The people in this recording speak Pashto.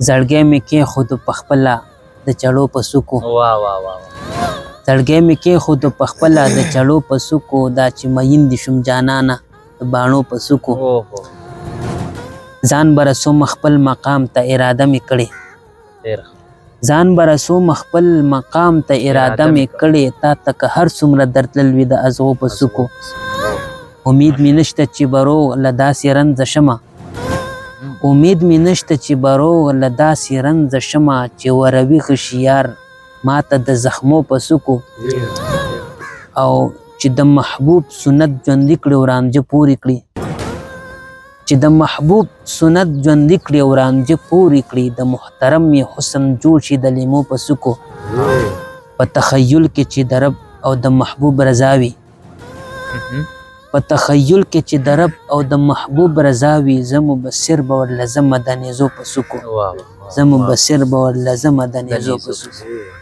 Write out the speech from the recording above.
زړګی مې کېښود په خپله د چړو په څوکو زړګی مې کېښود په خپله د چړو په څوکو دا چې مین دې شوم جانانه د باڼو په څوکو ځان به رسوم خپل مقام ته اراده مې کړې ځان به رسوم خپل مقام ته اراده مې کړې تا ته که هر څومره درتلل وي د ازغو په څوکو امید مې نشته چې به روغ له داسې رنځه شمه امید مې نشته چې به روغ له داسې رنځه شمه چې وروي هوښیار ماته د زخمو په څوکو او چې د محبوب سنت ژوندي کړي او رانجه پورې کړي چې د محبوب سنت ژوندي کړي او رانجه پورې کړي د محترم یې حسن جوړ شي د لیمو په څوکو په تخیل کې چې د رب او د محبوب رضا وي په تخیل کې چې د رب او د محبوب رضا وي زه مبصر به ورله ځمه د نیزو په څوکو زه مبصر به ورله ځمه د نیزو په څوکو